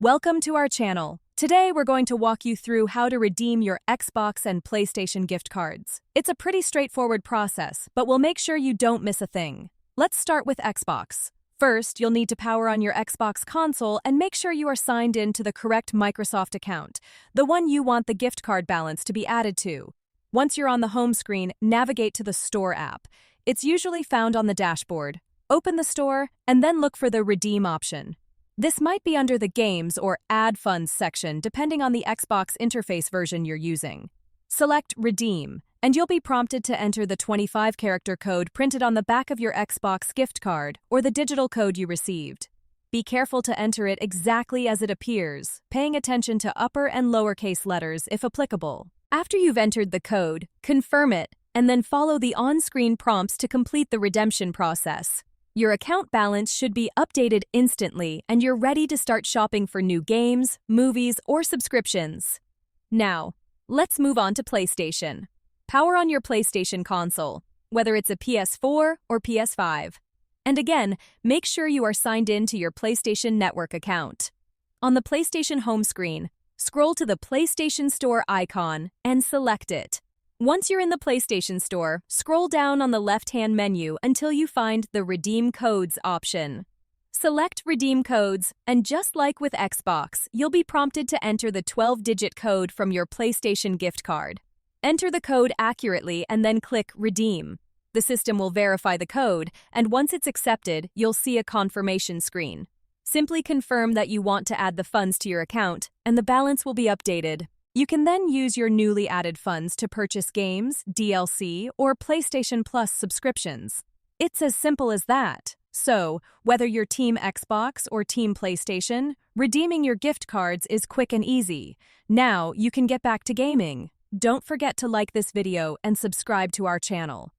Welcome to our channel. Today we're going to walk you through how to redeem your Xbox and PlayStation gift cards. It's a pretty straightforward process, but we'll make sure you don't miss a thing. Let's start with Xbox. First, you'll need to power on your Xbox console and make sure you are signed in to the correct Microsoft account, the one you want the gift card balance to be added to. Once you're on the home screen, navigate to the Store app. It's usually found on the dashboard. Open the store, and then look for the Redeem option. This might be under the Games or Add Funds section depending on the Xbox interface version you're using. Select Redeem, and you'll be prompted to enter the 25-character code printed on the back of your Xbox gift card or the digital code you received. Be careful to enter it exactly as it appears, paying attention to upper and lowercase letters if applicable. After you've entered the code, confirm it, and then follow the on-screen prompts to complete the redemption process. Your account balance should be updated instantly, and you're ready to start shopping for new games, movies, or subscriptions. Now, let's move on to PlayStation. Power on your PlayStation console, whether it's a PS4 or PS5. And again, make sure you are signed in to your PlayStation Network account. On the PlayStation home screen, scroll to the PlayStation Store icon and select it. Once you're in the PlayStation Store, scroll down on the left-hand menu until you find the Redeem Codes option. Select Redeem Codes, and just like with Xbox, you'll be prompted to enter the 12-digit code from your PlayStation gift card. Enter the code accurately and then click Redeem. The system will verify the code, and once it's accepted, you'll see a confirmation screen. Simply confirm that you want to add the funds to your account, and the balance will be updated. You can then use your newly added funds to purchase games, DLC, or PlayStation Plus subscriptions. It's as simple as that. So, whether you're Team Xbox or Team PlayStation, redeeming your gift cards is quick and easy. Now you can get back to gaming. Don't forget to like this video and subscribe to our channel.